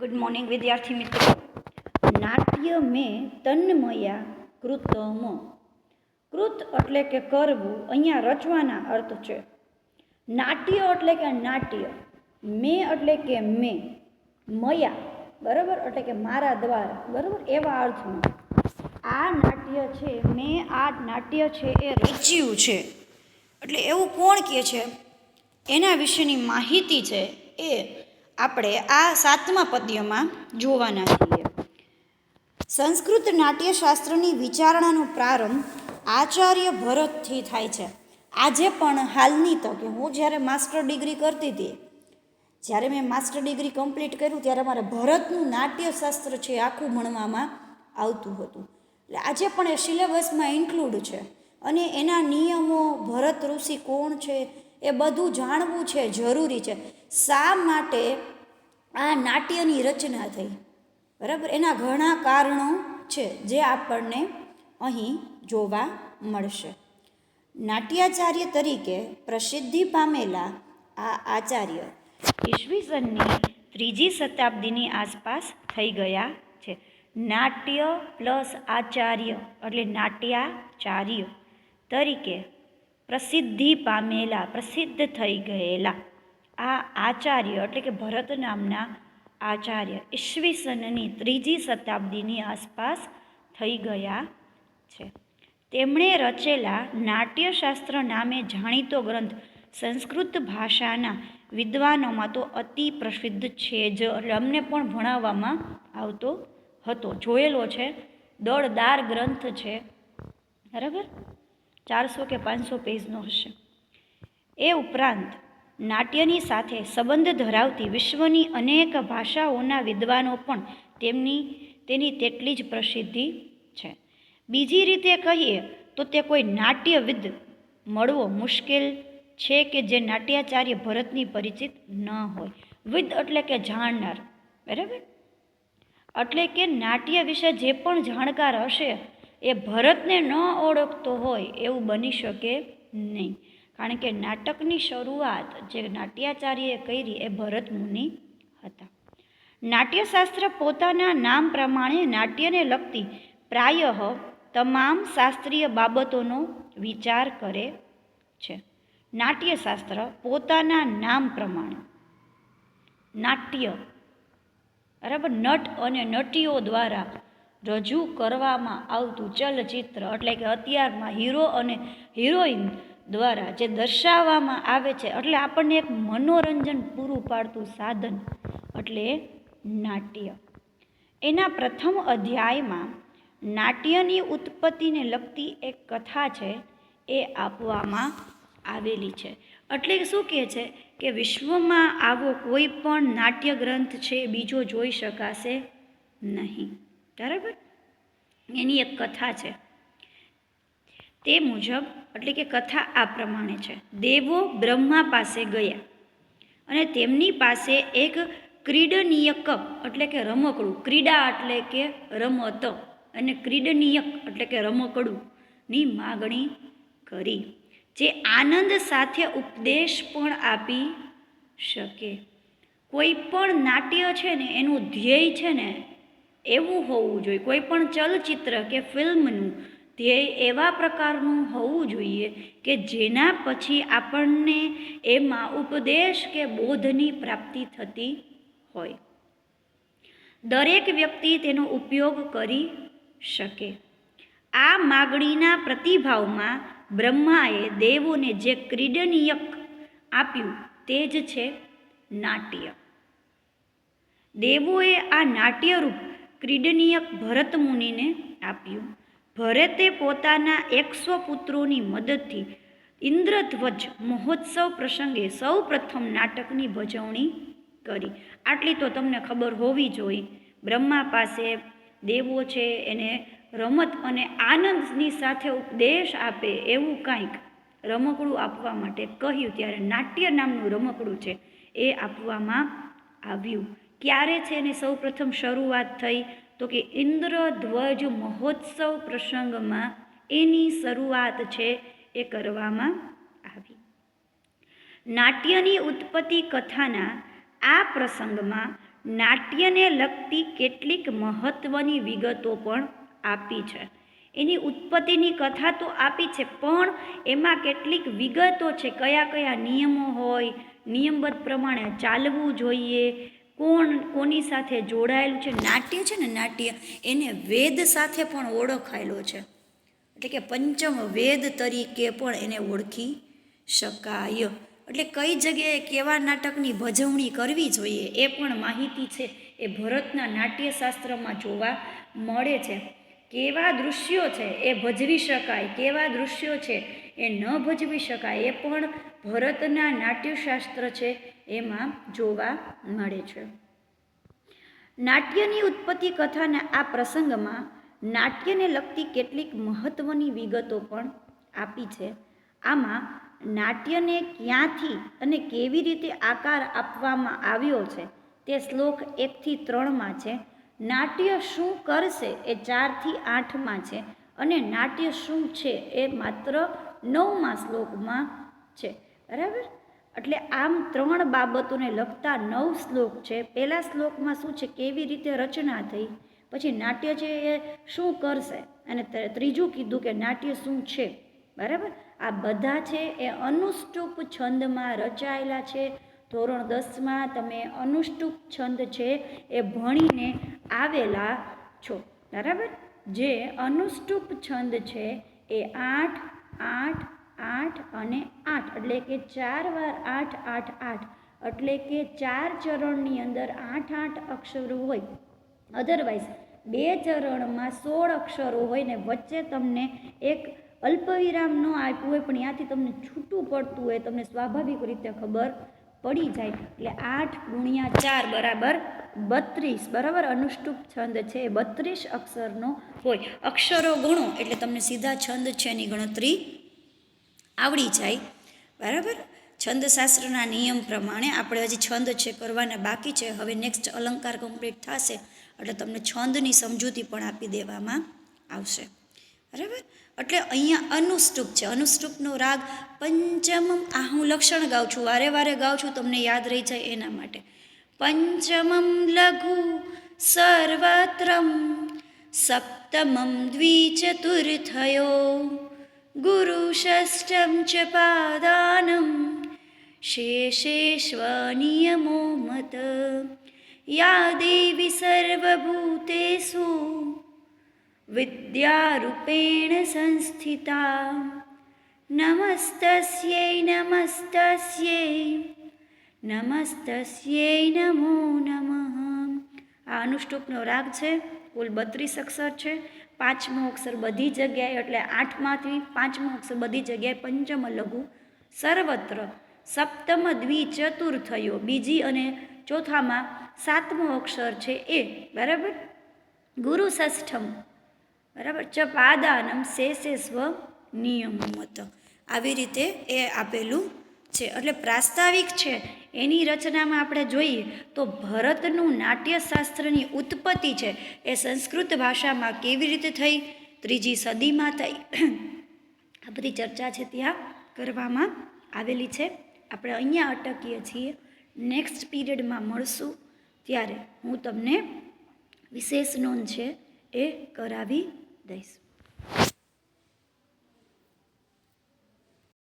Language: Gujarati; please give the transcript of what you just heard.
ગુડ મોર્નિંગ વિદ્યાર્થી મિત્રો. નાટ્ય મેં તન્મયા કૃતમ. કૃત એટલે કે કરવું, અહીંયા રચવાના અર્થ છે. નાટ્ય એટલે કે નાટ્ય, મેં એટલે કે મેં, મયા બરાબર એટલે કે મારા દ્વારા, બરાબર એવા અર્થમાં આ નાટ્ય છે, મેં આ નાટ્ય છે એ રચ્યું છે. એટલે એવું કોણ કહે છે, એના વિશેની માહિતી છે એ આપણે આ 7મા પદ્યમાં જોવાના છીએ. સંસ્કૃત નાટ્યશાસ્ત્રની વિચારણાનો પ્રારંભ આચાર્ય ભરતથી થાય છે. આજે પણ હાલની તકે હું જ્યારે માસ્ટર ડિગ્રી કરતી હતી, જ્યારે મેં માસ્ટર ડિગ્રી કમ્પ્લીટ કર્યું ત્યારે મારે ભરતનું નાટ્યશાસ્ત્ર છે આખું ભણવામાં આવતું હતું. એટલે આજે પણ એ સિલેબસમાં ઇન્ક્લુડ છે અને એના નિયમો, ભરત ઋષિ કોણ છે એ બધું જાણવું છે, જરૂરી છે. શા માટે આ નાટ્યની રચના થઈ, બરાબર, એના ઘણા કારણો છે જે આપણને અહીં જોવા મળશે. નાટ્યાચાર્ય તરીકે પ્રસિદ્ધિ પામેલા આ આચાર્ય ઈસવીસનની 3જી શતાબ્દીની આસપાસ થઈ ગયા છે. નાટ્ય પ્લસ આચાર્ય એટલે નાટ્યાચાર્ય તરીકે પ્રસિદ્ધિ પામેલા, પ્રસિદ્ધ થઈ ગયેલા આ આચાર્ય એટલે કે ભરત નામના આચાર્ય ઈસવીસનની 3જી શતાબ્દીની આસપાસ થઈ ગયા છે. તેમણે રચેલા નાટ્યશાસ્ત્ર નામે જાણીતો ગ્રંથ સંસ્કૃત ભાષાના વિદ્વાનોમાં તો અતિ પ્રસિદ્ધ છે જ. એટલે અમને પણ ભણાવવામાં આવતો હતો, જોયેલો છે. દળદાર ગ્રંથ છે, બરાબર, 400 કે 500 પેજનો હશે. એ ઉપરાંત નાટ્યની સાથે સંબંધ ધરાવતી વિશ્વની અનેક ભાષાઓના વિદ્વાનો પણ તેની તેટલી જ પ્રસિદ્ધિ છે. બીજી રીતે કહીએ તો તે કોઈ નાટ્યવિદ મળવો મુશ્કેલ છે કે જે નાટ્યાચાર્ય ભરતની પરિચિત ન હોય. વિદ એટલે કે જાણનાર, બરાબર, એટલે કે નાટ્ય વિશે જે પણ જાણકાર હશે એ ભરતને ન ઓળખતો હોય એવું બની શકે નહીં. કારણ કે નાટકની શરૂઆત જે નાટ્યાચાર્યએ કરી એ ભરત મુનિ હતા. નાટ્યશાસ્ત્ર પોતાના નામ પ્રમાણે નાટ્યને લગતી પ્રાયઃ તમામ શાસ્ત્રીય બાબતોનો વિચાર કરે છે. નાટ્યશાસ્ત્ર પોતાના નામ પ્રમાણે નાટ્ય, બરાબર, નટ અને નટીઓ દ્વારા રજૂ કરવામાં આવતું ચલચિત્ર એટલે કે અત્યારમાં હીરો અને હિરોઈન દ્વારા જે દર્શાવવામાં આવે છે, એટલે આપણને એક મનોરંજન પૂરું પાડતું સાધન એટલે નાટ્ય. એના પ્રથમ અધ્યાયમાં નાટ્યની ઉત્પત્તિને લગતી એક કથા છે એ આપવામાં આવેલી છે. એટલે શું કહે છે કે વિશ્વમાં આવો કોઈ પણ નાટ્ય ગ્રંથ છે બીજો જોઈ શકાશે નહીં, બરાબર. એની એક કથા છે. તે મુજબ એટલે કે કથા આ પ્રમાણે છે. દેવો બ્રહ્મા પાસે ગયા અને તેમની પાસે એક ક્રીડનીયક એટલે કે રમકડું, ક્રીડા એટલે કે રમત અને ક્રીડનીયક એટલે કે રમકડુંની માગણી કરી, જે આનંદ સાથે ઉપદેશ પણ આપી શકે. કોઈ પણ નાટ્ય છે ને એનું ધ્યેય છે ને એવું હોવું જોઈએ, કોઈ પણ ચલચિત્ર કે ફિલ્મનું ધ્યેય એવા પ્રકારનું હોવું જોઈએ કે જેના પછી આપણને એમાં ઉપદેશ કે બોધની પ્રાપ્તિ થતી હોય, દરેક વ્યક્તિ તેનો ઉપયોગ કરી શકે. આ માગણીના પ્રતિભાવમાં બ્રહ્માએ દેવોને જે ક્રીડનીયક આપ્યું તે જ છે નાટ્ય. દેવોએ આ નાટ્યરૂપ ક્રીડનીયક ભરત મુનિને આપ્યું. ભરતે પોતાના 100 પુત્રોની મદદથી ઇન્દ્રધ્વજ મહોત્સવ પ્રસંગે સૌ પ્રથમ નાટકની ભજવણી કરી. આટલી તો તમને ખબર હોવી જોઈએ. બ્રહ્મા પાસે દેવો છે એને રમત અને આનંદની સાથે ઉપદેશ આપે એવું કાંઈક રમકડું આપવા માટે કહ્યું, ત્યારે નાટ્ય નામનું રમકડું છે એ આપવામાં આવ્યું. ક્યારે છે એની સૌ પ્રથમ શરૂઆત થઈ તો કે ઇન્દ્રધ્વજ મહોત્સવ પ્રસંગમાં એની શરૂઆત છે એ કરવામાં આવી. નાટ્યની ઉત્પત્તિ કથાના આ પ્રસંગમાં નાટ્યને લગતી કેટલીક મહત્ત્વની વિગતો પણ આપી છે. એની ઉત્પત્તિની કથા તો આપી છે, પણ એમાં કેટલીક વિગતો છે, કયા કયા નિયમો હોય, નિયમબદ્ધ પ્રમાણે ચાલવું જોઈએ, કોની સાથે જોડાયેલું છે. નાટ્ય છે ને, નાટ્ય એને વેદ સાથે પણ ઓળખાયેલો છે, એટલે કે પંચમ વેદ તરીકે પણ એને ઓળખી શકાય. એટલે કઈ જગ્યાએ કેવા નાટકની ભજવણી કરવી જોઈએ એ પણ માહિતી છે એ ભરતના નાટ્યશાસ્ત્રમાં જોવા મળે છે. કેવા દૃશ્યો છે એ ભજવી શકાય, કેવા દૃશ્યો છે એ ન ભજવી શકાય, એ પણ ભરતના નાટ્યશાસ્ત્ર છે એમાં જોવા મળે છે. નાટ્યની ઉત્પત્તિ કથાના આ પ્રસંગમાં નાટ્યને લગતી કેટલીક મહત્ત્વની વિગતો પણ આપી છે. આમાં નાટ્યને ક્યાંથી અને કેવી રીતે આકાર આપવામાં આવ્યો છે તે શ્લોક 1 થી 3 છે. નાટ્ય શું કરશે એ 4 થી 8 છે, અને નાટ્ય શું છે એ માત્ર 9મા શ્લોકમાં છે. બરાબર, એટલે આમ 3 બાબતોને લગતા 9 શ્લોક છે. પહેલા શ્લોકમાં શું છે, કેવી રીતે રચના થઈ, પછી નાટ્ય છે એ શું કરશે, અને ત્રીજું કીધું કે નાટ્ય શું છે. બરાબર, આ બધા છે એ અનુષ્ટુપ છંદમાં રચાયેલા છે. ધોરણ 10માં તમે અનુષ્ટુપ છંદ છે એ ભણીને આવેલા છો. બરાબર, જે અનુષ્ટુપ છંદ છે એ 8, 8, 8 અને 8, એટલે કે 4 વાર 8, 8, 8, એટલે કે 4 ચરણની અંદર 8, 8 અક્ષરો હોય. અધરવાઇઝ 2 ચરણમાં 16 અક્ષરો હોય ને વચ્ચે તમને એક અલ્પવિરામ ન આપ્યું હોય, પણ ત્યાંથી તમને છૂટું પડતું હોય, તમને સ્વાભાવિક રીતે ખબર પડી જાય. એટલે 8 × 4 = 32. બરાબર, અનુષ્ટુપ છંદ છે એ 32 અક્ષરનો હોય. અક્ષરો ગણો એટલે તમને સીધા છંદ છે એની ગણતરી આવડી જાય. બરાબર, છંદશાસ્ત્રના નિયમ પ્રમાણે આપણે હજી છંદ છે કરવાના બાકી છે. હવે નેક્સ્ટ અલંકાર કમ્પ્લીટ થશે એટલે તમને છંદની સમજૂતી પણ આપી દેવામાં આવશે. બરાબર, એટલે અહીંયા અનુષ્ટુપ છે. અનુષ્ટુપનો રાગ પંચમમ. આ હું લક્ષણ ગાઉં છું, વારે વારે ગાઉં છું, તમને યાદ રહી જાય એના માટે. પંચમમ લઘુ સર્વત્રમ, સપ્તમમ દ્વિચતુર્થયો, ગુરુ ષષ્ઠમ ચ પાદાનમ, શેષેષ્વનિયમો મત, યા દેવી સર્વભૂતેષુ વિદ્યારૂપેણ સંસ્થિતા, નમસ્તસ્યૈ નમસ્તસ્યૈ નમસ્તસ્યૈ નમો નમઃ. આ અનુષ્ટુપનો રાગ છે. કુલ 32 અક્ષર છે. 5મો અક્ષર બધી જગ્યાએ, એટલે 8માંથી 5મો અક્ષર બધી જગ્યાએ પંચમ લઘુ સર્વત્ર, સપ્તમ દ્વિચતુર્થયો બીજી અને ચોથામાં 7મો અક્ષર છે એ. બરાબર, ગુરુ ષષ્ઠમ. બરાબર, ચ પાદાનમ શેષેસ્વ નિયમમત. આવી રીતે એ આપેલું છે. એટલે પ્રાસ્તાવિક છે એની રચનામાં આપણે જોઈએ તો ભરતનું નાટ્યશાસ્ત્રની ઉત્પત્તિ છે એ સંસ્કૃત ભાષામાં કેવી રીતે થઈ, 3જી સદીમાં થઈ, આ બધી ચર્ચા છે ત્યાં કરવામાં આવેલી છે. આપણે અહીંયા અટકીએ છીએ. નેક્સ્ટ પીરિયડમાં મળશું ત્યારે હું તમને વિશેષ નોંધ છે એ કરાવી દઈશ.